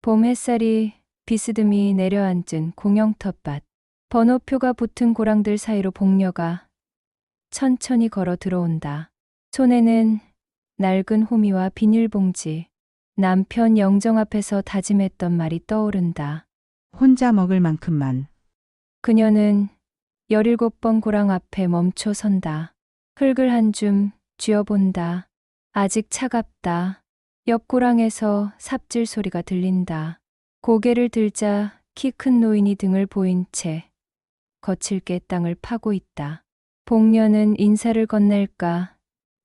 봄 햇살이 비스듬히 내려앉은 공영 텃밭. 번호표가 붙은 고랑들 사이로 복녀가 천천히 걸어 들어온다. 손에는 낡은 호미와 비닐봉지. 남편 영정 앞에서 다짐했던 말이 떠오른다. 혼자 먹을 만큼만. 그녀는 17번 고랑 앞에 멈춰 선다. 흙을 한 줌 쥐어본다. 아직 차갑다. 옆 고랑에서 삽질 소리가 들린다. 고개를 들자 키 큰 노인이 등을 보인 채 거칠게 땅을 파고 있다. 복녀는 인사를 건넬까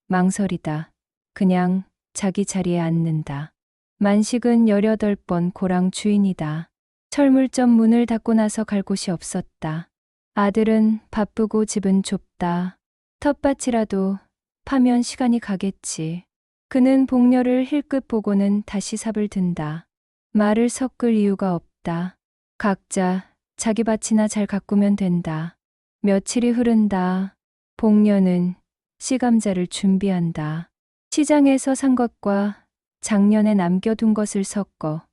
망설이다. 그냥 자기 자리에 앉는다. 만식은 18번 고랑 주인이다. 철물점 문을 닫고 나서 갈 곳이 없었다. 아들은 바쁘고 집은 좁다. 텃밭이라도 파면 시간이 가겠지. 그는 복녀를 힐끗 보고는 다시 삽을 든다. 말을 섞을 이유가 없다. 각자 자기 밭이나 잘 가꾸면 된다. 며칠이 흐른다. 복녀는 씨감자를 준비한다. 시장에서 산 것과 작년에 남겨둔 것을 섞어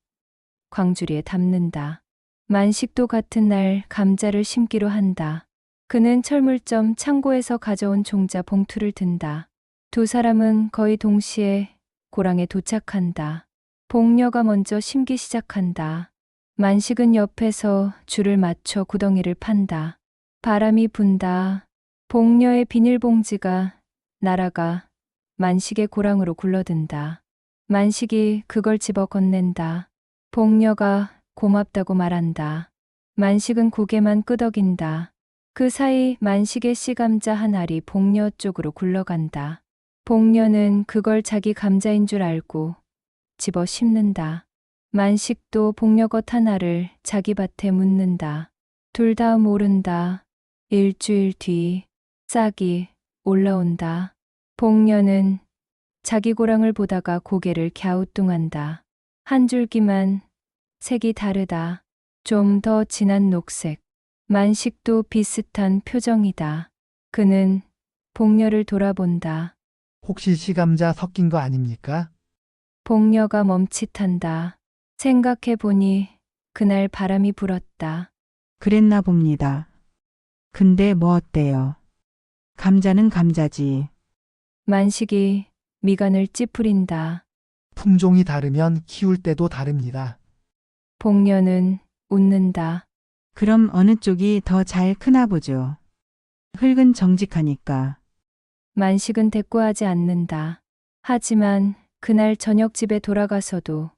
광주리에 담는다. 만식도 같은 날 감자를 심기로 한다. 그는 철물점 창고에서 가져온 종자 봉투를 든다. 두 사람은 거의 동시에 고랑에 도착한다. 복녀가 먼저 심기 시작한다. 만식은 옆에서 줄을 맞춰 구덩이를 판다. 바람이 분다. 복녀의 비닐봉지가 날아가 만식의 고랑으로 굴러든다. 만식이 그걸 집어 건넨다. 복녀가 고맙다고 말한다. 만식은 고개만 끄덕인다. 그 사이 만식의 씨감자 한 알이 복녀 쪽으로 굴러간다. 복녀는 그걸 자기 감자인 줄 알고 집어 심는다. 만식도 복녀 것 하나를 자기 밭에 묻는다. 둘 다 모른다. 일주일 뒤 싹이 올라온다. 복녀는 자기 고랑을 보다가 고개를 갸우뚱한다. 한 줄기만 색이 다르다. 좀 더 진한 녹색. 만식도 비슷한 표정이다. 그는 복녀를 돌아본다. 혹시 시감자 섞인 거 아닙니까? 복녀가 멈칫한다. 생각해보니 그날 바람이 불었다. 그랬나 봅니다. 근데 뭐 어때요? 감자는 감자지. 만식이 미간을 찌푸린다. 품종이 다르면 키울 때도 다릅니다. 복녀는 웃는다. 그럼 어느 쪽이 더 잘 크나 보죠. 흙은 정직하니까. 만식은 대꾸하지 않는다. 하지만 그날 저녁 집에 돌아가서도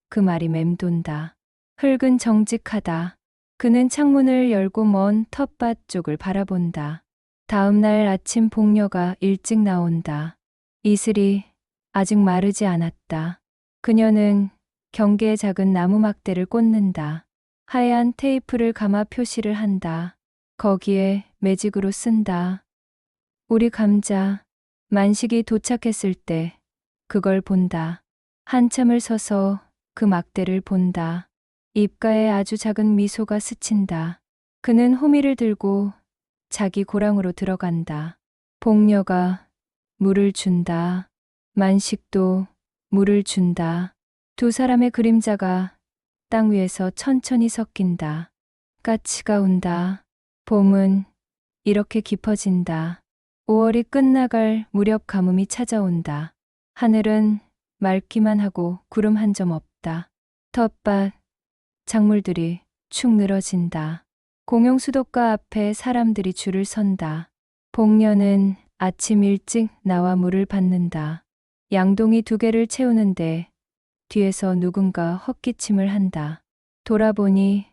그 말이 맴돈다. 흙은 정직하다. 그는 창문을 열고 먼 텃밭 쪽을 바라본다. 다음 날 아침 복녀가 일찍 나온다. 이슬이 아직 마르지 않았다. 그녀는 경계에 작은 나무 막대를 꽂는다. 하얀 테이프를 감아 표시를 한다. 거기에 매직으로 쓴다. 우리 감자. 만식이 도착했을 때 그걸 본다. 한참을 서서 그 막대를 본다. 입가에 아주 작은 미소가 스친다. 그는 호미를 들고 자기 고랑으로 들어간다. 복녀가 물을 준다. 만식도 물을 준다. 두 사람의 그림자가 땅 위에서 천천히 섞인다. 까치가 운다. 봄은 이렇게 깊어진다. 5월이 끝나갈 무렵 가뭄이 찾아온다. 하늘은 맑기만 하고 구름 한 점 없다. 텃밭, 작물들이 축 늘어진다. 공용 수도가 앞에 사람들이 줄을 선다. 복녀는 아침 일찍 나와 물을 받는다. 양동이 2개를 채우는데 뒤에서 누군가 헛기침을 한다. 돌아보니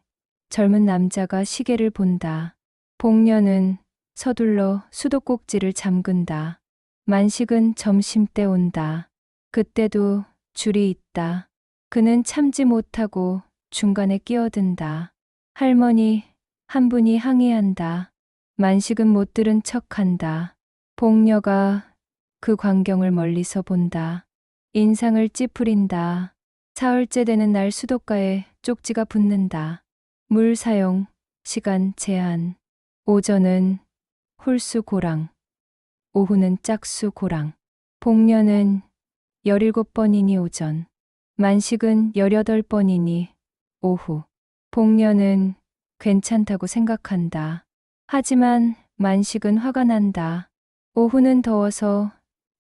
젊은 남자가 시계를 본다. 복녀는 서둘러 수도꼭지를 잠근다. 만식은 점심때 온다. 그때도 줄이 있다. 그는 참지 못하고 중간에 끼어든다. 할머니 한 분이 항의한다. 만식은 못 들은 척한다. 복녀가 그 광경을 멀리서 본다. 인상을 찌푸린다. 사흘째 되는 날 수도가에 쪽지가 붙는다. 물 사용, 시간 제한. 오전은 홀수 고랑, 오후는 짝수 고랑. 복녀는 17번이니 오전, 만식은 18번이니 오후. 복녀는 괜찮다고 생각한다. 하지만 만식은 화가 난다. 오후는 더워서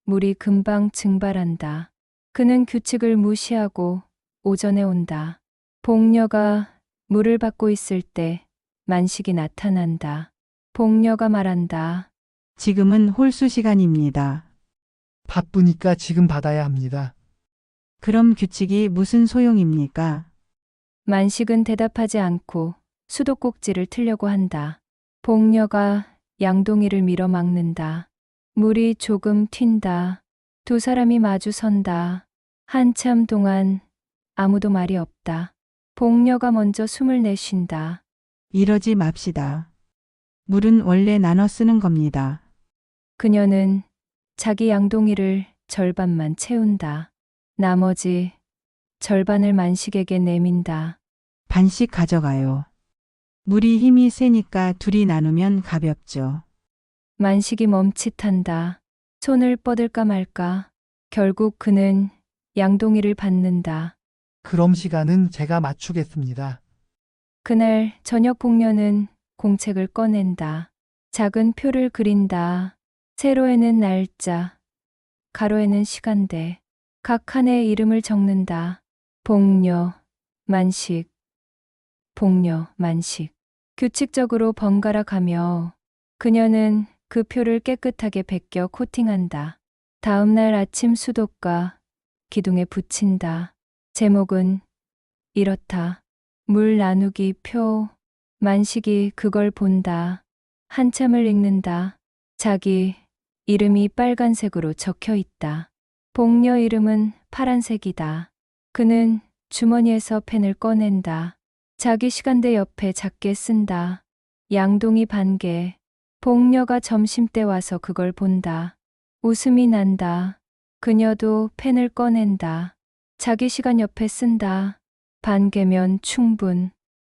물이 금방 증발한다. 그는 규칙을 무시하고 오전에 온다. 복녀가 물을 받고 있을 때 만식이 나타난다. 복녀가 말한다. 지금은 홀수 시간입니다. 바쁘니까 지금 받아야 합니다. 그럼 규칙이 무슨 소용입니까? 만식은 대답하지 않고 수도꼭지를 틀려고 한다. 복녀가 양동이를 밀어 막는다. 물이 조금 튄다. 두 사람이 마주 선다. 한참 동안 아무도 말이 없다. 복녀가 먼저 숨을 내쉰다. 이러지 맙시다. 물은 원래 나눠 쓰는 겁니다. 그녀는 자기 양동이를 절반만 채운다. 나머지 절반을 만식에게 내민다. 반씩 가져가요. 물이 힘이 세니까 둘이 나누면 가볍죠. 만식이 멈칫한다. 손을 뻗을까 말까. 결국 그는 양동이를 받는다. 그럼 시간은 제가 맞추겠습니다. 그날 저녁 복녀는 공책을 꺼낸다. 작은 표를 그린다. 세로에는 날짜, 가로에는 시간대. 각 칸에 이름을 적는다. 복녀, 만식, 복녀, 만식. 규칙적으로 번갈아 가며 그녀는 그 표를 깨끗하게 벗겨 코팅한다. 다음 날 아침 수도가 기둥에 붙인다. 제목은 이렇다. 물 나누기 표. 만식이 그걸 본다. 한참을 읽는다. 자기 이름이 빨간색으로 적혀 있다. 복녀 이름은 파란색이다. 그는 주머니에서 펜을 꺼낸다. 자기 시간대 옆에 작게 쓴다. 양동이 반개. 복녀가 점심때 와서 그걸 본다. 웃음이 난다. 그녀도 펜을 꺼낸다. 자기 시간 옆에 쓴다. 반개면 충분.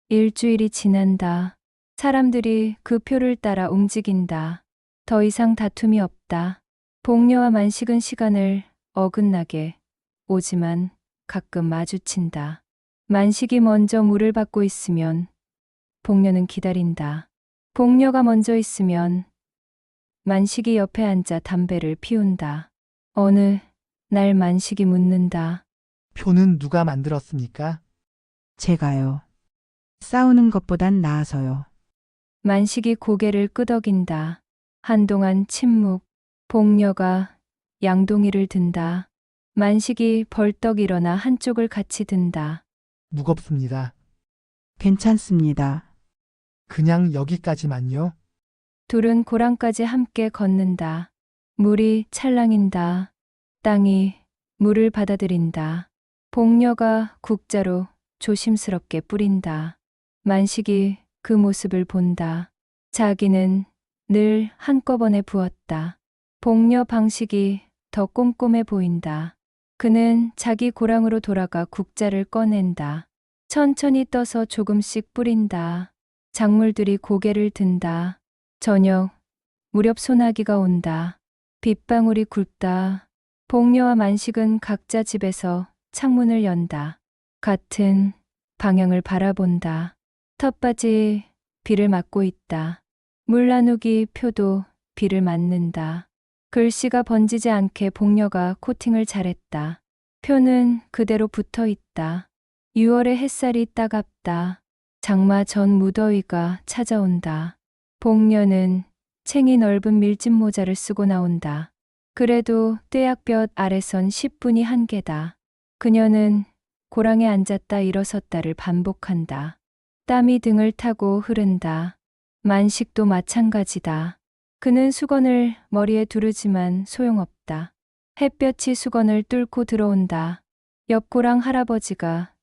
일주일이 지난다. 사람들이 그 표를 따라 움직인다. 더 이상 다툼이 없다. 복녀와 만식은 시간을 어긋나게 오지만 가끔 마주친다. 만식이 먼저 물을 받고 있으면 복녀는 기다린다. 복녀가 먼저 있으면 만식이 옆에 앉아 담배를 피운다. 어느 날 만식이 묻는다. 표는 누가 만들었습니까? 제가요. 싸우는 것보단 나아서요. 만식이 고개를 끄덕인다. 한동안 침묵. 복녀가 양동이를 든다. 만식이 벌떡 일어나 한쪽을 같이 든다. 무겁습니다. 괜찮습니다. 그냥 여기까지만요. 둘은 고랑까지 함께 걷는다. 물이 찰랑인다. 땅이 물을 받아들인다. 복녀가 국자로 조심스럽게 뿌린다. 만식이 그 모습을 본다. 자기는 늘 한꺼번에 부었다. 복녀 방식이 더 꼼꼼해 보인다. 그는 자기 고랑으로 돌아가 국자를 꺼낸다. 천천히 떠서 조금씩 뿌린다. 작물들이 고개를 든다. 저녁, 무렵 소나기가 온다. 빗방울이 굵다. 복녀와 만식은 각자 집에서 창문을 연다. 같은 방향을 바라본다. 텃밭이 비를 맞고 있다. 물 나누기 표도 비를 맞는다. 글씨가 번지지 않게 복녀가 코팅을 잘했다. 표는 그대로 붙어 있다. 6월의 햇살이 따갑다. 장마 전 무더위가 찾아온다. 복녀는 챙이 넓은 밀짚 모자를 쓰고 나온다. 그래도 떼약볕 아래선 10분이 한계다. 그녀는 고랑에 앉았다 일어섰다를 반복한다. 땀이 등을 타고 흐른다. 만식도 마찬가지다. 그는 수건을 머리에 두르지만 소용없다. 햇볕이 수건을 뚫고 들어온다. 옆 고랑 할아버지가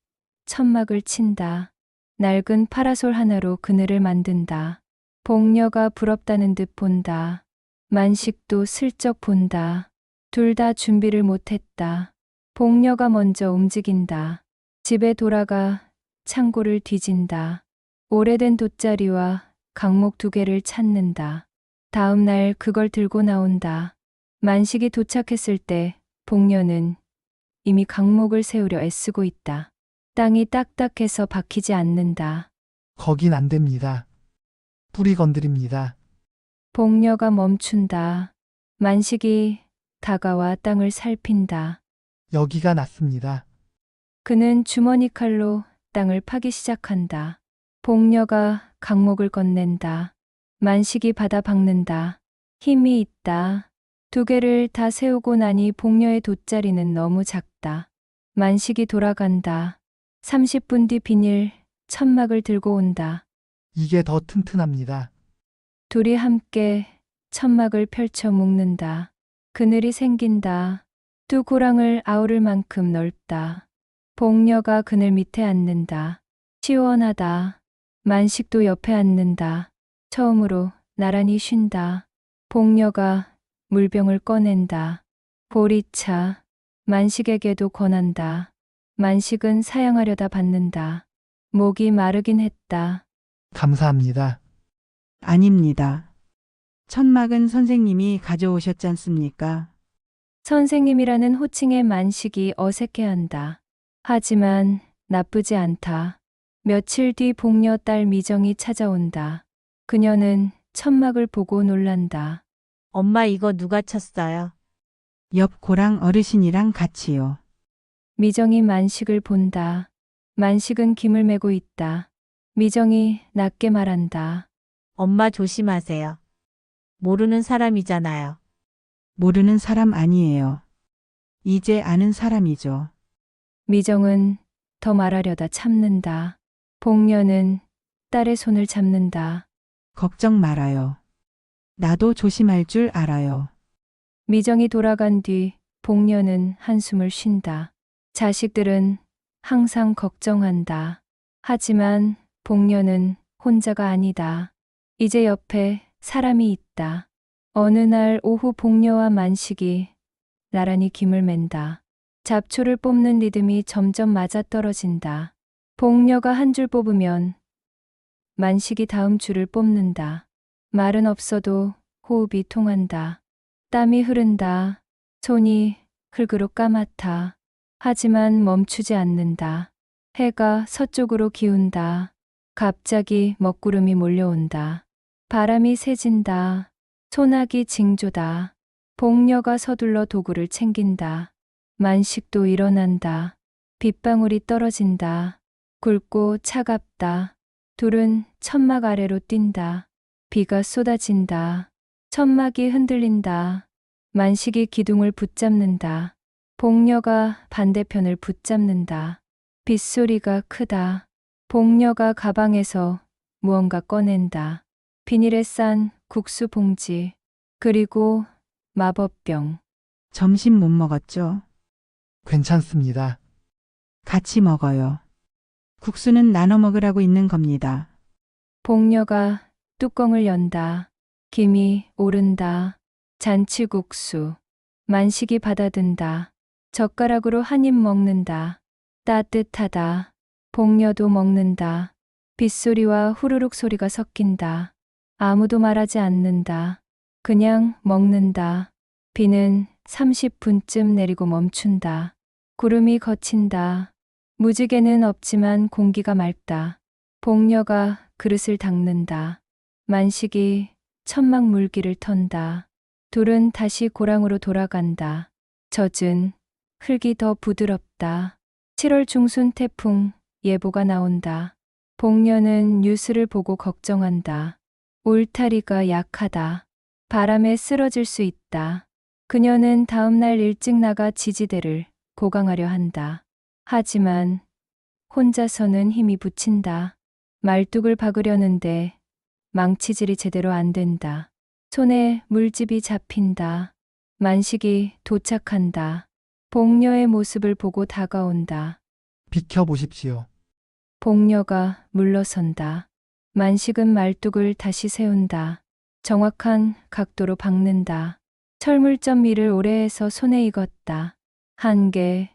천막을 친다. 낡은 파라솔 하나로 그늘을 만든다. 복녀가 부럽다는 듯 본다. 만식도 슬쩍 본다. 둘 다 준비를 못했다. 복녀가 먼저 움직인다. 집에 돌아가 창고를 뒤진다. 오래된 돗자리와 강목 2개를 찾는다. 다음 날 그걸 들고 나온다. 만식이 도착했을 때 복녀는 이미 강목을 세우려 애쓰고 있다. 땅이 딱딱해서 박히지 않는다. 거긴 안 됩니다. 뿌리 건드립니다. 복녀가 멈춘다. 만식이 다가와 땅을 살핀다. 여기가 낫습니다. 그는 주머니 칼로 땅을 파기 시작한다. 복녀가 강목을 건넨다. 만식이 받아 박는다. 힘이 있다. 두 개를 다 세우고 나니 복녀의 돗자리는 너무 작다. 만식이 돌아간다. 30분 뒤 비닐 천막을 들고 온다. 이게 더 튼튼합니다. 둘이 함께 천막을 펼쳐 묶는다. 그늘이 생긴다. 두 고랑을 아우를 만큼 넓다. 복녀가 그늘 밑에 앉는다. 시원하다. 만식도 옆에 앉는다. 처음으로 나란히 쉰다. 복녀가 물병을 꺼낸다. 보리차. 만식에게도 권한다. 만식은 사양하려다 받는다. 목이 마르긴 했다. 감사합니다. 아닙니다. 천막은 선생님이 가져오셨지 않습니까? 선생님이라는 호칭에 만식이 어색해한다. 하지만 나쁘지 않다. 며칠 뒤 복녀 딸 미정이 찾아온다. 그녀는 천막을 보고 놀란다. 엄마 이거 누가 쳤어요? 옆 고랑 어르신이랑 같이요. 미정이 만식을 본다. 만식은 김을 메고 있다. 미정이 낮게 말한다. 엄마 조심하세요. 모르는 사람이잖아요. 모르는 사람 아니에요. 이제 아는 사람이죠. 미정은 더 말하려다 참는다. 복녀는 딸의 손을 잡는다. 걱정 말아요. 나도 조심할 줄 알아요. 미정이 돌아간 뒤 복녀는 한숨을 쉰다. 자식들은 항상 걱정한다. 하지만 복녀는 혼자가 아니다. 이제 옆에 사람이 있다. 어느 날 오후 복녀와 만식이 나란히 김을 맨다. 잡초를 뽑는 리듬이 점점 맞아떨어진다. 복녀가 한 줄 뽑으면 만식이 다음 줄을 뽑는다. 말은 없어도 호흡이 통한다. 땀이 흐른다. 손이 흙으로 까맣다. 하지만 멈추지 않는다. 해가 서쪽으로 기운다. 갑자기 먹구름이 몰려온다. 바람이 세진다. 소나기 징조다. 복녀가 서둘러 도구를 챙긴다. 만식도 일어난다. 빗방울이 떨어진다. 굵고 차갑다. 둘은 천막 아래로 뛴다. 비가 쏟아진다. 천막이 흔들린다. 만식이 기둥을 붙잡는다. 복녀가 반대편을 붙잡는다. 빗소리가 크다. 복녀가 가방에서 무언가 꺼낸다. 비닐에 싼 국수 봉지, 그리고 마법병. 점심 못 먹었죠? 괜찮습니다. 같이 먹어요. 국수는 나눠 먹으라고 있는 겁니다. 복녀가 뚜껑을 연다. 김이 오른다. 잔치국수. 만식이 받아든다. 젓가락으로 한 입 먹는다. 따뜻하다. 복녀도 먹는다. 빗소리와 후루룩 소리가 섞인다. 아무도 말하지 않는다. 그냥 먹는다. 비는 30분쯤 내리고 멈춘다. 구름이 걷힌다. 무지개는 없지만 공기가 맑다. 복녀가 그릇을 닦는다. 만식이 천막 물기를 턴다. 둘은 다시 고랑으로 돌아간다. 젖은 흙이 더 부드럽다. 7월 중순 태풍 예보가 나온다. 복녀는 뉴스를 보고 걱정한다. 울타리가 약하다. 바람에 쓰러질 수 있다. 그녀는 다음 날 일찍 나가 지지대를 고강하려 한다. 하지만 혼자서는 힘이 붙인다. 말뚝을 박으려는데 망치질이 제대로 안 된다. 손에 물집이 잡힌다. 만식이 도착한다. 복녀의 모습을 보고 다가온다. 비켜보십시오. 복녀가 물러선다. 만식은 말뚝을 다시 세운다. 정확한 각도로 박는다. 철물점 일을 오래 해서 손에 익었다. 1개,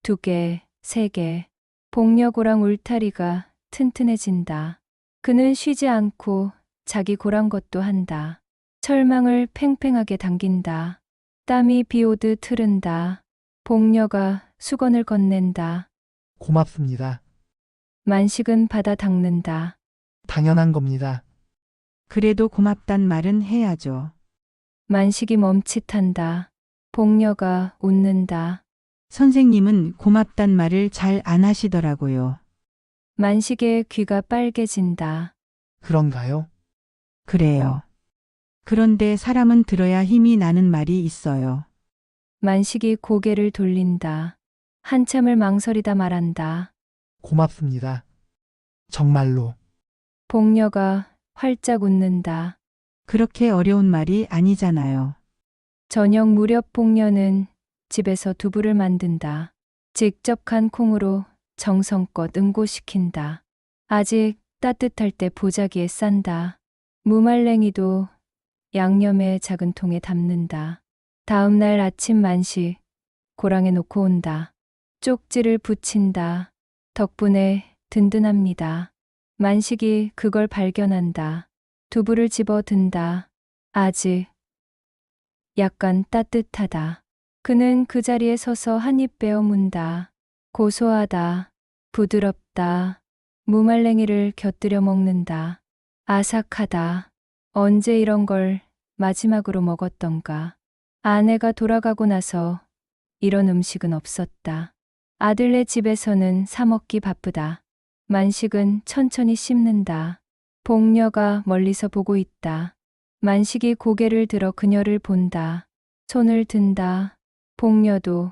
2개, 3개. 복녀 고랑 울타리가 튼튼해진다. 그는 쉬지 않고 자기 고랑 것도 한다. 철망을 팽팽하게 당긴다. 땀이 비 오듯 흐른다. 복녀가 수건을 건넨다. 고맙습니다. 만식은 받아 닦는다. 당연한 겁니다. 그래도 고맙단 말은 해야죠. 만식이 멈칫한다. 복녀가 웃는다. 선생님은 고맙단 말을 잘 안 하시더라고요. 만식의 귀가 빨개진다. 그런가요? 그래요. 그런데 사람은 들어야 힘이 나는 말이 있어요. 만식이 고개를 돌린다. 한참을 망설이다 말한다. 고맙습니다. 정말로. 복녀가 활짝 웃는다. 그렇게 어려운 말이 아니잖아요. 저녁 무렵 복녀는 집에서 두부를 만든다. 직접 간 콩으로 정성껏 응고시킨다. 아직 따뜻할 때 보자기에 싼다. 무말랭이도 양념에 작은 통에 담는다. 다음 날 아침 만식 고랑에 놓고 온다. 쪽지를 붙인다. 덕분에 든든합니다. 만식이 그걸 발견한다. 두부를 집어 든다. 아직 약간 따뜻하다. 그는 그 자리에 서서 한 입 베어 문다. 고소하다. 부드럽다. 무말랭이를 곁들여 먹는다. 아삭하다. 언제 이런 걸 마지막으로 먹었던가. 아내가 돌아가고 나서 이런 음식은 없었다. 아들네 집에서는 사 먹기 바쁘다. 만식은 천천히 씹는다. 복녀가 멀리서 보고 있다. 만식이 고개를 들어 그녀를 본다. 손을 든다. 복녀도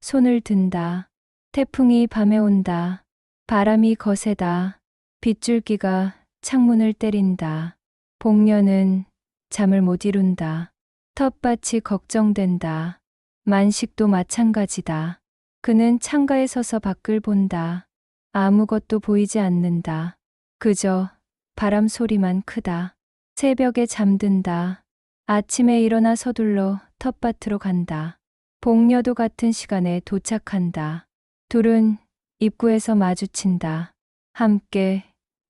손을 든다. 태풍이 밤에 온다. 바람이 거세다. 빗줄기가 창문을 때린다. 복녀는 잠을 못 이룬다. 텃밭이 걱정된다. 만식도 마찬가지다. 그는 창가에 서서 밖을 본다. 아무것도 보이지 않는다. 그저 바람 소리만 크다. 새벽에 잠든다. 아침에 일어나 서둘러 텃밭으로 간다. 복녀도 같은 시간에 도착한다. 둘은 입구에서 마주친다. 함께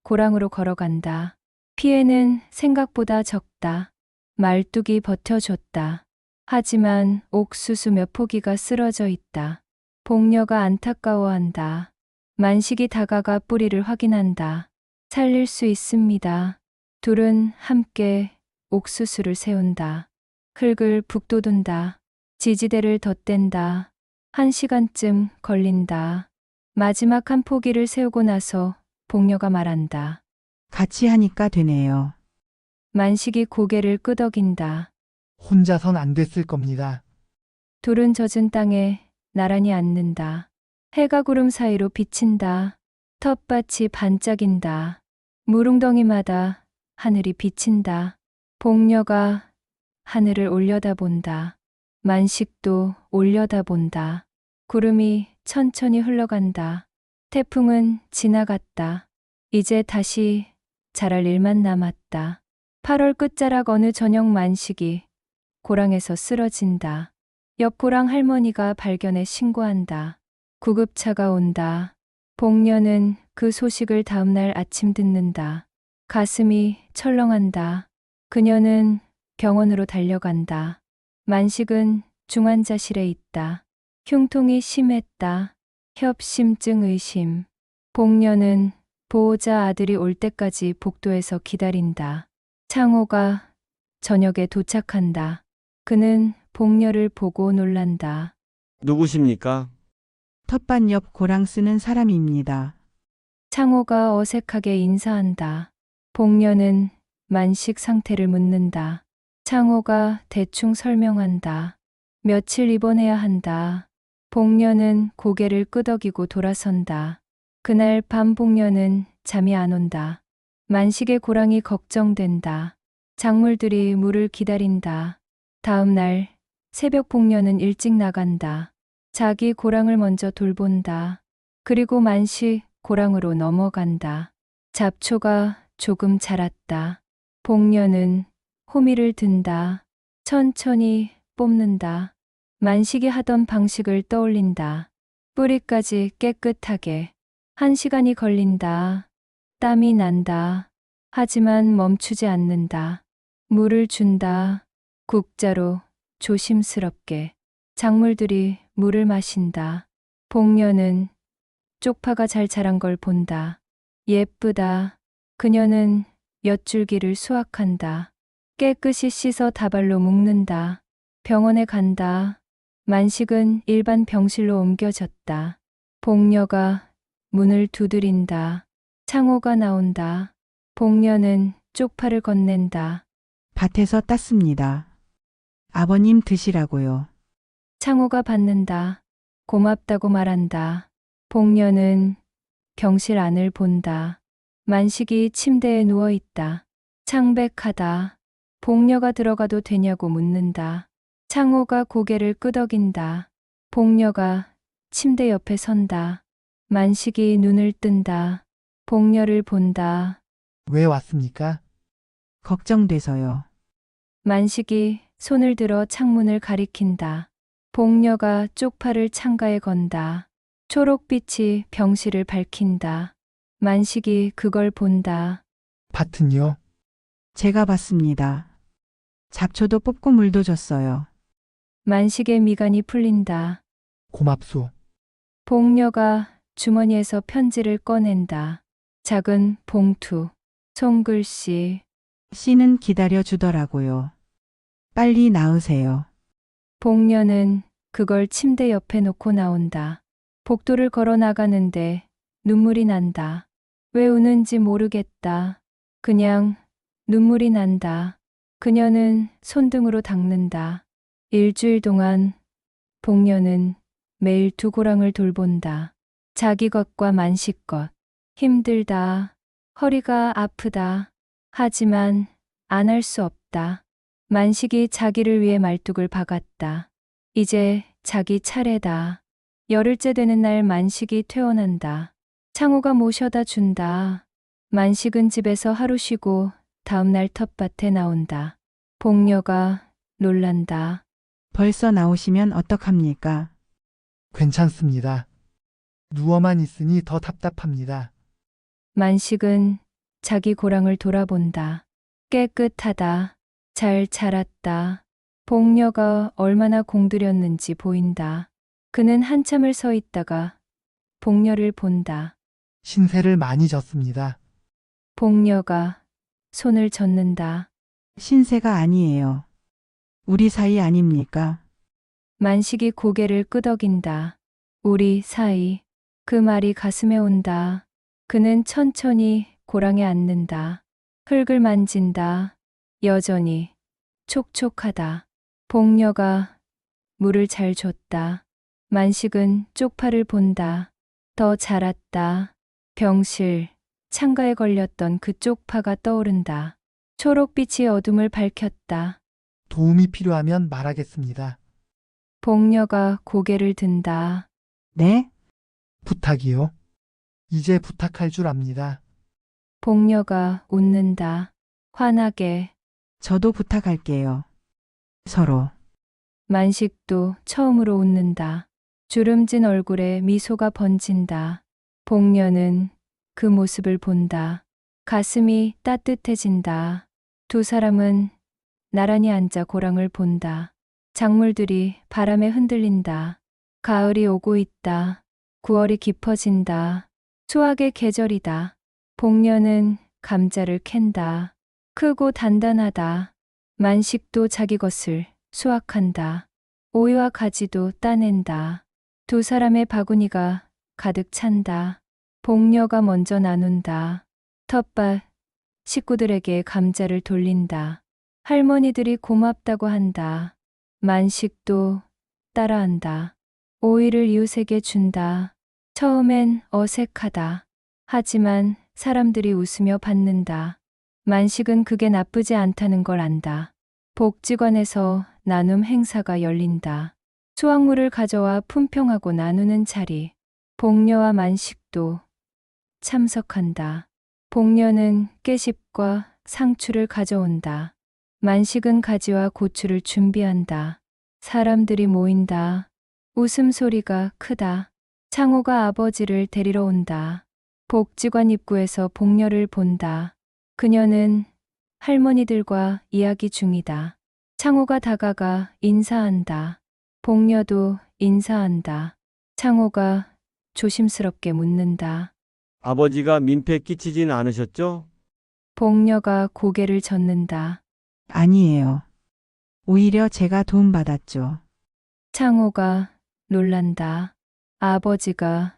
고랑으로 걸어간다. 피해는 생각보다 적다. 말뚝이 버텨줬다. 하지만 옥수수 몇 포기가 쓰러져 있다. 복녀가 안타까워한다. 만식이 다가가 뿌리를 확인한다. 살릴 수 있습니다. 둘은 함께 옥수수를 세운다. 흙을 북돋운다. 지지대를 덧댄다. 1시간쯤 걸린다. 마지막 한 포기를 세우고 나서 복녀가 말한다. 같이 하니까 되네요. 만식이 고개를 끄덕인다. 혼자선 안 됐을 겁니다. 둘은 젖은 땅에 나란히 앉는다. 해가 구름 사이로 비친다. 텃밭이 반짝인다. 무릉덩이마다 하늘이 비친다. 복녀가 하늘을 올려다본다. 만식도 올려다본다. 구름이 천천히 흘러간다. 태풍은 지나갔다. 이제 다시 자랄 일만 남았다. 8월 끝자락 어느 저녁 만식이 고랑에서 쓰러진다. 옆 고랑 할머니가 발견해 신고한다. 구급차가 온다. 복녀는 그 소식을 다음날 아침 듣는다. 가슴이 철렁한다. 그녀는 병원으로 달려간다. 만식은 중환자실에 있다. 흉통이 심했다. 협심증 의심. 복녀는 보호자 아들이 올 때까지 복도에서 기다린다. 창호가 저녁에 도착한다. 그는 복녀를 보고 놀란다. 누구십니까? 텃밭 옆 고랑 쓰는 사람입니다. 창호가 어색하게 인사한다. 복녀는 만식 상태를 묻는다. 창호가 대충 설명한다. 며칠 입원해야 한다. 복녀는 고개를 끄덕이고 돌아선다. 그날 밤 복녀는 잠이 안 온다. 만식의 고랑이 걱정된다. 작물들이 물을 기다린다. 다음 날 새벽 복녀는 일찍 나간다. 자기 고랑을 먼저 돌본다. 그리고 만식 고랑으로 넘어간다. 잡초가 조금 자랐다. 복녀는 호미를 든다. 천천히 뽑는다. 만식이 하던 방식을 떠올린다. 뿌리까지 깨끗하게. 1시간이 걸린다. 땀이 난다. 하지만 멈추지 않는다. 물을 준다. 국자로 조심스럽게. 작물들이 물을 마신다. 복녀는 쪽파가 잘 자란 걸 본다. 예쁘다. 그녀는 엿줄기를 수확한다. 깨끗이 씻어 다발로 묶는다. 병원에 간다. 만식은 일반 병실로 옮겨졌다. 복녀가 문을 두드린다. 창호가 나온다. 복녀는 쪽파를 건넨다. 밭에서 땄습니다. 아버님 드시라고요. 창호가 받는다. 고맙다고 말한다. 복녀는 병실 안을 본다. 만식이 침대에 누워 있다. 창백하다. 복녀가 들어가도 되냐고 묻는다. 창호가 고개를 끄덕인다. 복녀가 침대 옆에 선다. 만식이 눈을 뜬다. 복녀를 본다. 왜 왔습니까? 걱정돼서요. 만식이 손을 들어 창문을 가리킨다. 복녀가 쪽파를 창가에 건다. 초록빛이 병실을 밝힌다. 만식이 그걸 본다. 밭은요? 제가 봤습니다. 잡초도 뽑고 물도 줬어요. 만식의 미간이 풀린다. 고맙소. 복녀가 주머니에서 편지를 꺼낸다. 작은 봉투, 손글씨. 씨는 기다려 주더라고요. 빨리 나으세요. 복녀는 그걸 침대 옆에 놓고 나온다. 복도를 걸어 나가는데 눈물이 난다. 왜 우는지 모르겠다. 그냥 눈물이 난다. 그녀는 손등으로 닦는다. 일주일 동안 복녀는 매일 두 고랑을 돌본다. 자기 것과 만식 것. 힘들다. 허리가 아프다. 하지만 안 할 수 없다. 만식이 자기를 위해 말뚝을 박았다. 이제 자기 차례다. 열흘째 되는 날 만식이 퇴원한다. 창호가 모셔다 준다. 만식은 집에서 하루 쉬고 다음 날 텃밭에 나온다. 복녀가 놀란다. 벌써 나오시면 어떡합니까? 괜찮습니다. 누워만 있으니 더 답답합니다. 만식은 자기 고랑을 돌아본다. 깨끗하다. 잘 자랐다. 복녀가 얼마나 공들였는지 보인다. 그는 한참을 서 있다가 복녀를 본다. 신세를 많이 졌습니다. 복녀가 손을 젓는다. 신세가 아니에요. 우리 사이 아닙니까? 만식이 고개를 끄덕인다. 우리 사이. 그 말이 가슴에 온다. 그는 천천히 고랑에 앉는다. 흙을 만진다. 여전히 촉촉하다. 복녀가 물을 잘 줬다. 만식은 쪽파를 본다. 더 자랐다. 병실, 창가에 걸렸던 그 쪽파가 떠오른다. 초록빛이 어둠을 밝혔다. 도움이 필요하면 말하겠습니다. 복녀가 고개를 든다. 네? 부탁이요. 이제 부탁할 줄 압니다. 복녀가 웃는다. 환하게. 저도 부탁할게요. 서로. 만식도 처음으로 웃는다. 주름진 얼굴에 미소가 번진다. 복녀는 그 모습을 본다. 가슴이 따뜻해진다. 두 사람은 나란히 앉아 고랑을 본다. 작물들이 바람에 흔들린다. 가을이 오고 있다. 9월이 깊어진다. 수확의 계절이다. 복녀는 감자를 캔다. 크고 단단하다. 만식도 자기 것을 수확한다. 오이와 가지도 따낸다. 두 사람의 바구니가 가득 찬다. 복녀가 먼저 나눈다. 텃밭 식구들에게 감자를 돌린다. 할머니들이 고맙다고 한다. 만식도 따라한다. 오이를 이웃에게 준다. 처음엔 어색하다. 하지만 사람들이 웃으며 받는다. 만식은 그게 나쁘지 않다는 걸 안다. 복지관에서 나눔 행사가 열린다. 수확물을 가져와 품평하고 나누는 자리. 복녀와 만식도 참석한다. 복녀는 깨십과 상추를 가져온다. 만식은 가지와 고추를 준비한다. 사람들이 모인다. 웃음소리가 크다. 창호가 아버지를 데리러 온다. 복지관 입구에서 복녀를 본다. 그녀는 할머니들과 이야기 중이다. 창호가 다가가 인사한다. 복녀도 인사한다. 창호가 조심스럽게 묻는다. 아버지가 민폐 끼치진 않으셨죠? 복녀가 고개를 젓는다. 아니에요. 오히려 제가 도움받았죠. 창호가 놀란다. 아버지가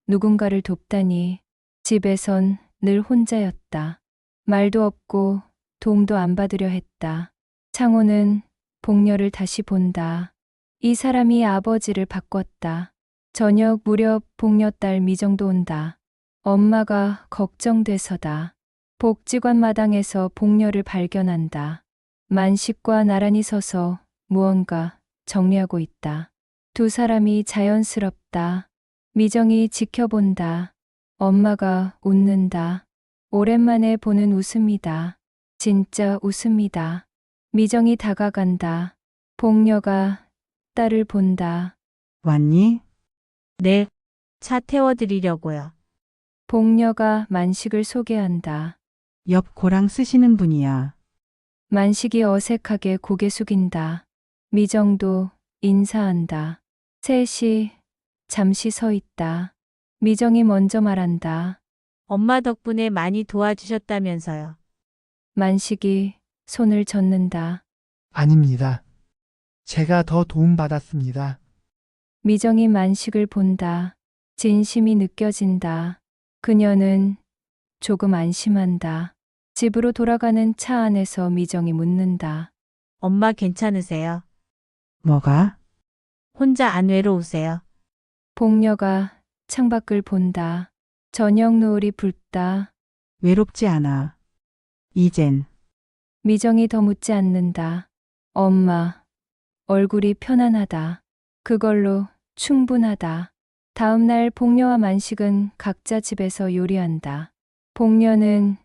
누군가를 돕다니. 집에선 늘 혼자였다. 말도 없고 도움도 안 받으려 했다. 창호는 복녀를 다시 본다. 이 사람이 아버지를 바꿨다. 저녁 무렵 복녀 딸 미정도 온다. 엄마가 걱정돼서다. 복지관 마당에서 복녀를 발견한다. 만식과 나란히 서서 무언가 정리하고 있다. 두 사람이 자연스럽다. 미정이 지켜본다. 엄마가 웃는다. 오랜만에 보는 웃음이다. 진짜 웃음이다. 미정이 다가간다. 복녀가 딸을 본다. 왔니? 네. 차 태워드리려고요. 복녀가 만식을 소개한다. 옆 고랑 쓰시는 분이야. 만식이 어색하게 고개 숙인다. 미정도 인사한다. 셋이 잠시 서 있다. 미정이 먼저 말한다. 엄마 덕분에 많이 도와주셨다면서요. 만식이 손을 젓는다. 아닙니다. 제가 더 도움받았습니다. 미정이 만식을 본다. 진심이 느껴진다. 그녀는 조금 안심한다. 집으로 돌아가는 차 안에서 미정이 묻는다. 엄마 괜찮으세요? 뭐가? 혼자 안 외로우세요? 복녀가 창밖을 본다. 저녁 노을이 붉다. 외롭지 않아. 이젠 미정이 더 묻지 않는다. 엄마, 얼굴이 편안하다. 그걸로 충분하다. 다음 날 복녀와 만식은 각자 집에서 요리한다. 복녀는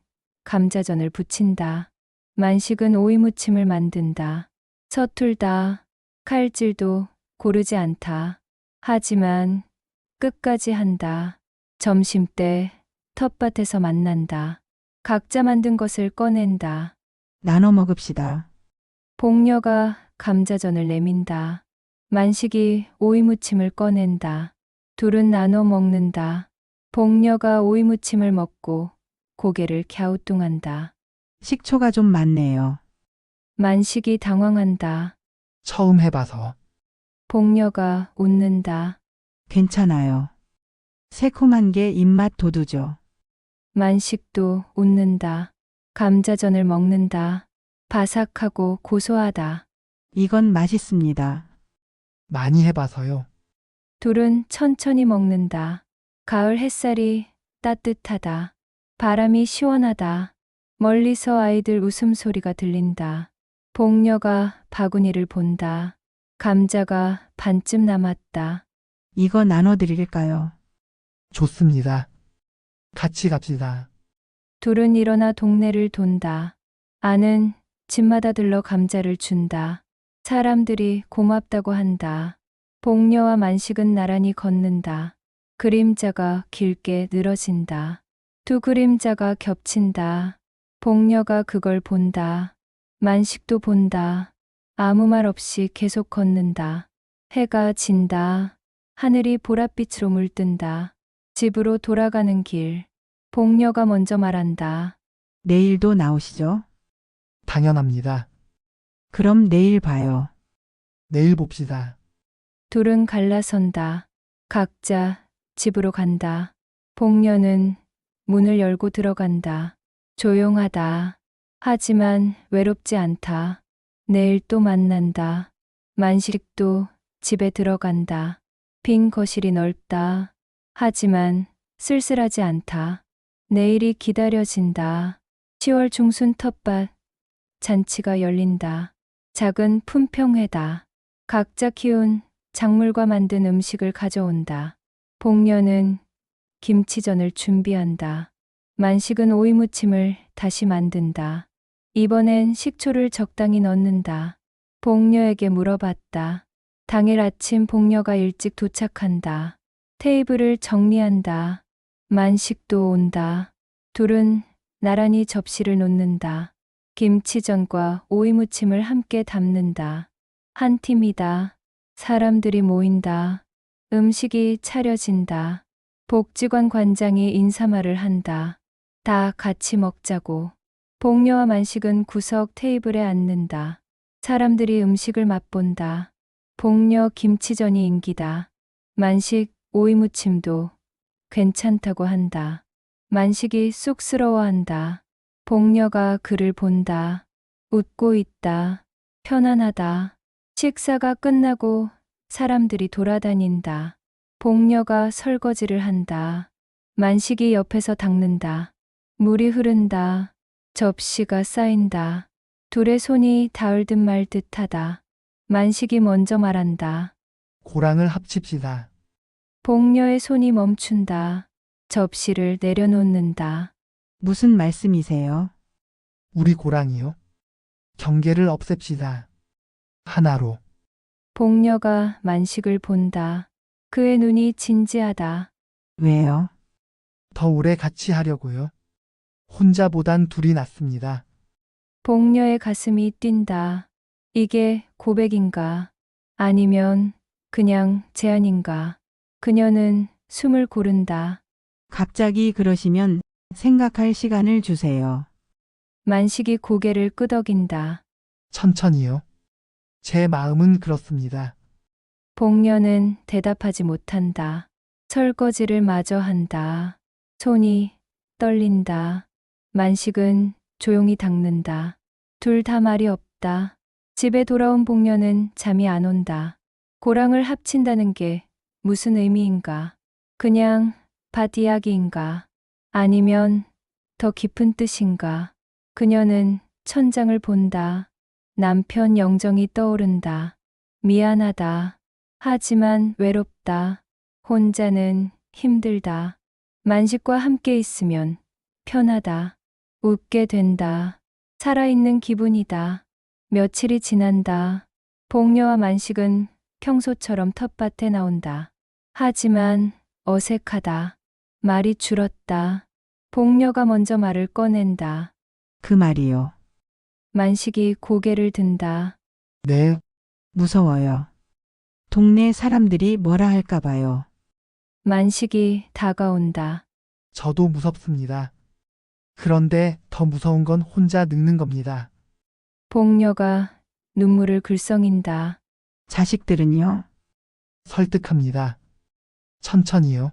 감자전을 부친다. 만식은 오이무침을 만든다. 서툴다. 칼질도 고르지 않다. 하지만 끝까지 한다. 점심때 텃밭에서 만난다. 각자 만든 것을 꺼낸다. 나눠 먹읍시다. 복녀가 감자전을 내민다. 만식이 오이무침을 꺼낸다. 둘은 나눠 먹는다. 복녀가 오이무침을 먹고 고개를 갸우뚱한다. 식초가 좀 많네요. 만식이 당황한다. 처음 해봐서. 복녀가 웃는다. 괜찮아요. 새콤한 게 입맛 돋우죠. 만식도 웃는다. 감자전을 먹는다. 바삭하고 고소하다. 이건 맛있습니다. 많이 해봐서요. 둘은 천천히 먹는다. 가을 햇살이 따뜻하다. 바람이 시원하다. 멀리서 아이들 웃음소리가 들린다. 복녀가 바구니를 본다. 감자가 반쯤 남았다. 이거 나눠드릴까요? 좋습니다. 같이 갑시다. 둘은 일어나 동네를 돈다. 아는 집마다 들러 감자를 준다. 사람들이 고맙다고 한다. 복녀와 만식은 나란히 걷는다. 그림자가 길게 늘어진다. 두 그림자가 겹친다. 복녀가 그걸 본다. 만식도 본다. 아무 말 없이 계속 걷는다. 해가 진다. 하늘이 보랏빛으로 물든다. 집으로 돌아가는 길. 복녀가 먼저 말한다. 내일도 나오시죠? 당연합니다. 그럼 내일 봐요. 내일 봅시다. 둘은 갈라선다. 각자 집으로 간다. 복녀는 문을 열고 들어간다. 조용하다. 하지만 외롭지 않다. 내일 또 만난다. 만식도 집에 들어간다. 빈 거실이 넓다. 하지만 쓸쓸하지 않다. 내일이 기다려진다. 10월 중순 텃밭. 잔치가 열린다. 작은 품평회다. 각자 키운 작물과 만든 음식을 가져온다. 복녀는 김치전을 준비한다. 만식은 오이무침을 다시 만든다. 이번엔 식초를 적당히 넣는다. 복녀에게 물어봤다. 당일 아침 복녀가 일찍 도착한다. 테이블을 정리한다. 만식도 온다. 둘은 나란히 접시를 놓는다. 김치전과 오이무침을 함께 담는다. 한 팀이다. 사람들이 모인다. 음식이 차려진다. 복지관 관장이 인사말을 한다. 다 같이 먹자고. 복녀와 만식은 구석 테이블에 앉는다. 사람들이 음식을 맛본다. 복녀 김치전이 인기다. 만식 오이무침도 괜찮다고 한다. 만식이 쑥스러워한다. 복녀가 그를 본다. 웃고 있다. 편안하다. 식사가 끝나고 사람들이 돌아다닌다. 복녀가 설거지를 한다. 만식이 옆에서 닦는다. 물이 흐른다. 접시가 쌓인다. 둘의 손이 닿을 듯 말 듯하다. 만식이 먼저 말한다. 고랑을 합칩시다. 복녀의 손이 멈춘다. 접시를 내려놓는다. 무슨 말씀이세요? 우리 고랑이요. 경계를 없앱시다. 하나로. 복녀가 만식을 본다. 그의 눈이 진지하다. 왜요? 더 오래 같이 하려고요. 혼자보단 둘이 낫습니다. 복녀의 가슴이 뛴다. 이게 고백인가? 아니면 그냥 제안인가? 그녀는 숨을 고른다. 갑자기 그러시면 생각할 시간을 주세요. 만식이 고개를 끄덕인다. 천천히요. 제 마음은 그렇습니다. 복녀는 대답하지 못한다. 설거지를 마저 한다. 손이 떨린다. 만식은 조용히 닦는다. 둘 다 말이 없다. 집에 돌아온 복녀는 잠이 안 온다. 고랑을 합친다는 게 무슨 의미인가? 그냥 밭 이야기인가? 아니면 더 깊은 뜻인가? 그녀는 천장을 본다. 남편 영정이 떠오른다. 미안하다. 하지만 외롭다. 혼자는 힘들다. 만식과 함께 있으면 편하다. 웃게 된다. 살아있는 기분이다. 며칠이 지난다. 복녀와 만식은 평소처럼 텃밭에 나온다. 하지만 어색하다. 말이 줄었다. 복녀가 먼저 말을 꺼낸다. 그 말이요. 만식이 고개를 든다. 네, 무서워요. 동네 사람들이 뭐라 할까 봐요. 만식이 다가온다. 저도 무섭습니다. 그런데 더 무서운 건 혼자 늙는 겁니다. 복녀가 눈물을 글썽인다. 자식들은요? 설득합니다. 천천히요.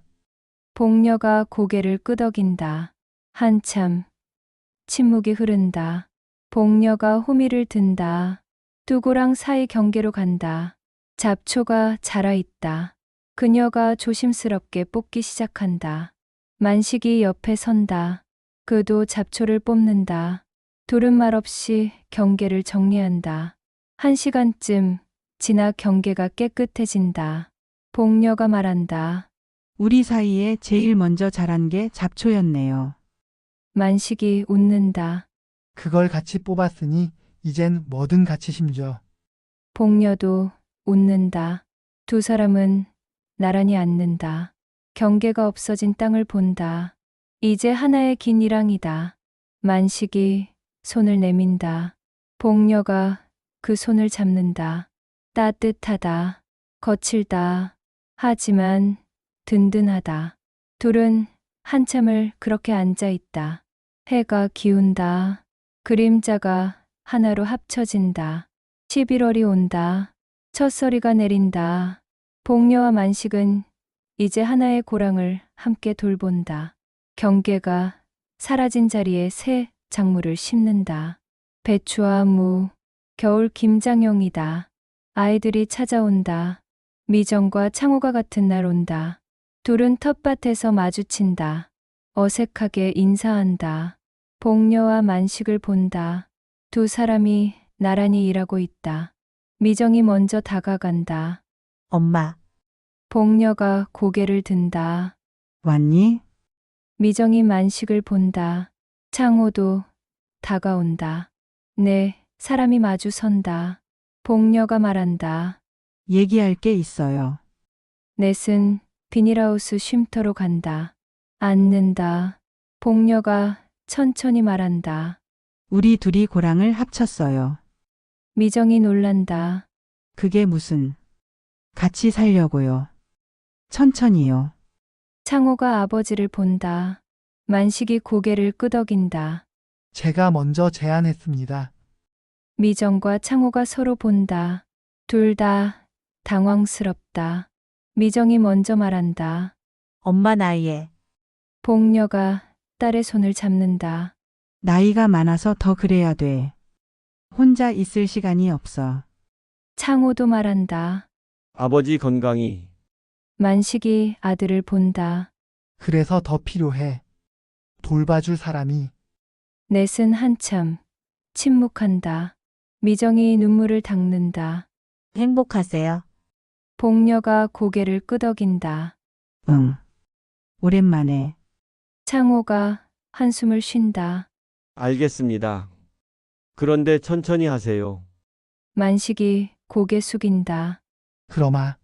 복녀가 고개를 끄덕인다. 한참 침묵이 흐른다. 복녀가 호미를 든다. 두 고랑 사이 경계로 간다. 잡초가 자라있다. 그녀가 조심스럽게 뽑기 시작한다. 만식이 옆에 선다. 그도 잡초를 뽑는다. 둘은 말없이 경계를 정리한다. 1시간쯤 지나 경계가 깨끗해진다. 복녀가 말한다. 우리 사이에 제일 먼저 자란 게 잡초였네요. 만식이 웃는다. 그걸 같이 뽑았으니 이젠 뭐든 같이 심죠. 복녀도 웃는다. 두 사람은 나란히 앉는다. 경계가 없어진 땅을 본다. 이제 하나의 긴 이랑이다. 만식이 손을 내민다. 복녀가 그 손을 잡는다. 따뜻하다. 거칠다. 하지만 든든하다. 둘은 한참을 그렇게 앉아 있다. 해가 기운다. 그림자가 하나로 합쳐진다. 11월이 온다. 첫서리가 내린다. 복녀와 만식은 이제 하나의 고랑을 함께 돌본다. 경계가 사라진 자리에 새 작물을 심는다. 배추와 무, 겨울 김장용이다. 아이들이 찾아온다. 미정과 창호가 같은 날 온다. 둘은 텃밭에서 마주친다. 어색하게 인사한다. 복녀와 만식을 본다. 두 사람이 나란히 일하고 있다. 미정이 먼저 다가간다. 엄마, 복녀가 고개를 든다. 왔니? 미정이 만식을 본다. 창호도 다가온다. 네, 사람이 마주 선다. 복녀가 말한다. 얘기할 게 있어요. 넷은 비닐하우스 쉼터로 간다. 앉는다. 복녀가 천천히 말한다. 우리 둘이 고랑을 합쳤어요. 미정이 놀란다. 그게 무슨 같이 살려고요. 천천히요. 창호가 아버지를 본다. 만식이 고개를 끄덕인다. 제가 먼저 제안했습니다. 미정과 창호가 서로 본다. 둘 다 당황스럽다. 미정이 먼저 말한다. 엄마 나이에 복녀가 딸의 손을 잡는다. 나이가 많아서 더 그래야 돼. 혼자 있을 시간이 없어. 창호도 말한다. 아버지 건강이. 만식이 아들을 본다. 그래서 더 필요해. 돌봐줄 사람이. 넷은 한참 침묵한다. 미정이 눈물을 닦는다. 행복하세요. 복녀가 고개를 끄덕인다. 응. 오랜만에. 창호가 한숨을 쉰다. 알겠습니다. 그런데 천천히 하세요. 만식이 고개 숙인다. 그러마.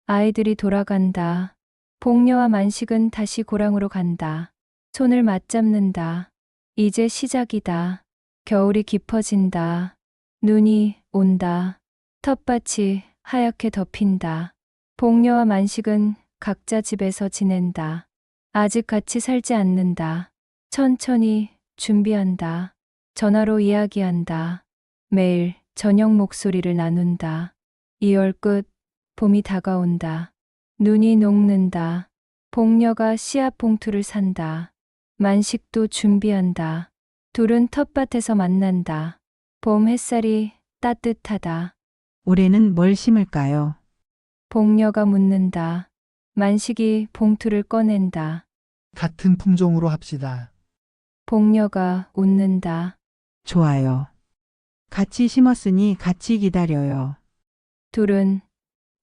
아이들이 돌아간다. 복녀와 만식은 다시 고랑으로 간다. 손을 맞잡는다. 이제 시작이다. 겨울이 깊어진다. 눈이 온다. 텃밭이 하얗게 덮인다. 복녀와 만식은 각자 집에서 지낸다. 아직 같이 살지 않는다. 천천히 준비한다. 전화로 이야기한다. 매일 저녁 목소리를 나눈다. 2월 끝, 봄이 다가온다. 눈이 녹는다. 복녀가 씨앗 봉투를 산다. 만식도 준비한다. 둘은 텃밭에서 만난다. 봄 햇살이 따뜻하다. 올해는 뭘 심을까요? 복녀가 묻는다. 만식이 봉투를 꺼낸다. 같은 품종으로 합시다. 복녀가 웃는다. 좋아요. 같이 심었으니 같이 기다려요. 둘은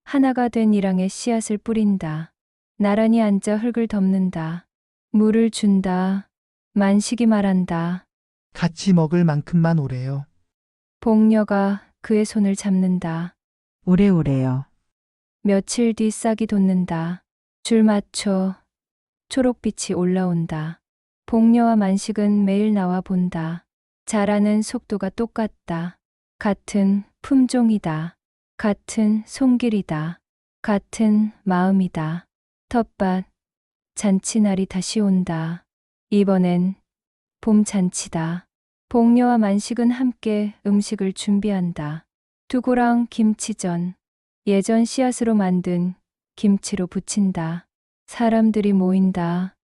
하나가 된 이랑에 씨앗을 뿌린다. 나란히 앉아 흙을 덮는다. 물을 준다. 만식이 말한다. 같이 먹을 만큼만 오래요. 복녀가 그의 손을 잡는다. 오래오래요. 며칠 뒤 싹이 돋는다. 줄 맞춰 초록빛이 올라온다. 복녀와 만식은 매일 나와 본다. 자라는 속도가 똑같다. 같은 품종이다. 같은 손길이다. 같은 마음이다. 텃밭 잔치날이 다시 온다. 이번엔 봄 잔치다. 복녀와 만식은 함께 음식을 준비한다. 두고랑 김치전. 예전 씨앗으로 만든 김치로 부친다. 사람들이 모인다.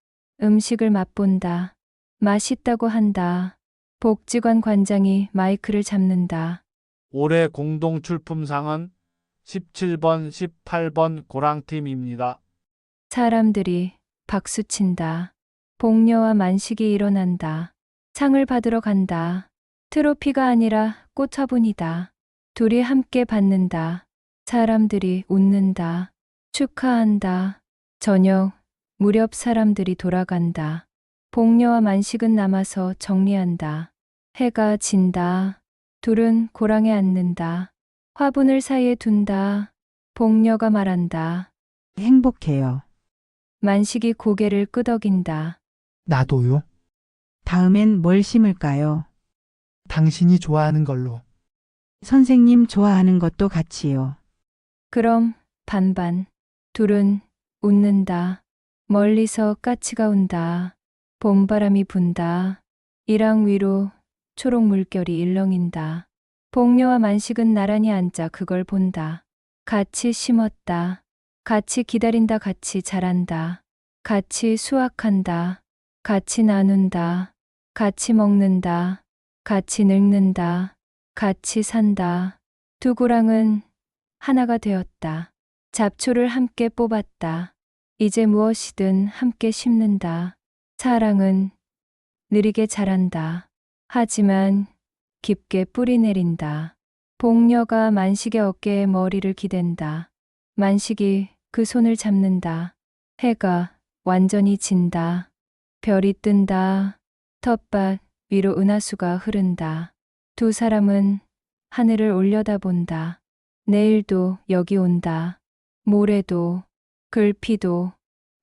음식을 맛본다. 맛있다고 한다. 복지관 관장이 마이크를 잡는다. 올해 공동 출품상은 17번, 18번 고랑팀입니다. 사람들이 박수친다. 복녀와 만식이 일어난다. 상을 받으러 간다. 트로피가 아니라 꽃화분이다. 둘이 함께 받는다. 사람들이 웃는다. 축하한다. 저녁 무렵 사람들이 돌아간다. 복녀와 만식은 남아서 정리한다. 해가 진다. 둘은 고랑에 앉는다. 화분을 사이에 둔다. 복녀가 말한다. 행복해요. 만식이 고개를 끄덕인다. 나도요. 다음엔 뭘 심을까요? 당신이 좋아하는 걸로. 선생님 좋아하는 것도 같이요. 그럼 반반. 둘은 웃는다. 멀리서 까치가 온다. 봄바람이 분다. 이랑 위로 초록 물결이 일렁인다. 복녀와 만식은 나란히 앉아 그걸 본다. 같이 심었다. 같이 기다린다. 같이 자란다. 같이 수확한다. 같이 나눈다. 같이 먹는다. 같이 늙는다. 같이 산다. 두 고랑은 하나가 되었다. 잡초를 함께 뽑았다. 이제 무엇이든 함께 심는다. 사랑은 느리게 자란다. 하지만 깊게 뿌리 내린다. 복녀가 만식의 어깨에 머리를 기댄다. 만식이 그 손을 잡는다. 해가 완전히 진다. 별이 뜬다. 텃밭 위로 은하수가 흐른다. 두 사람은 하늘을 올려다본다. 내일도 여기 온다. 모레도, 글피도,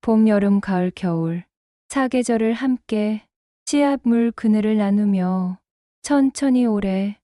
봄, 여름, 가을, 겨울. 사계절을 함께 씨앗 물 그늘을 나누며 천천히 오래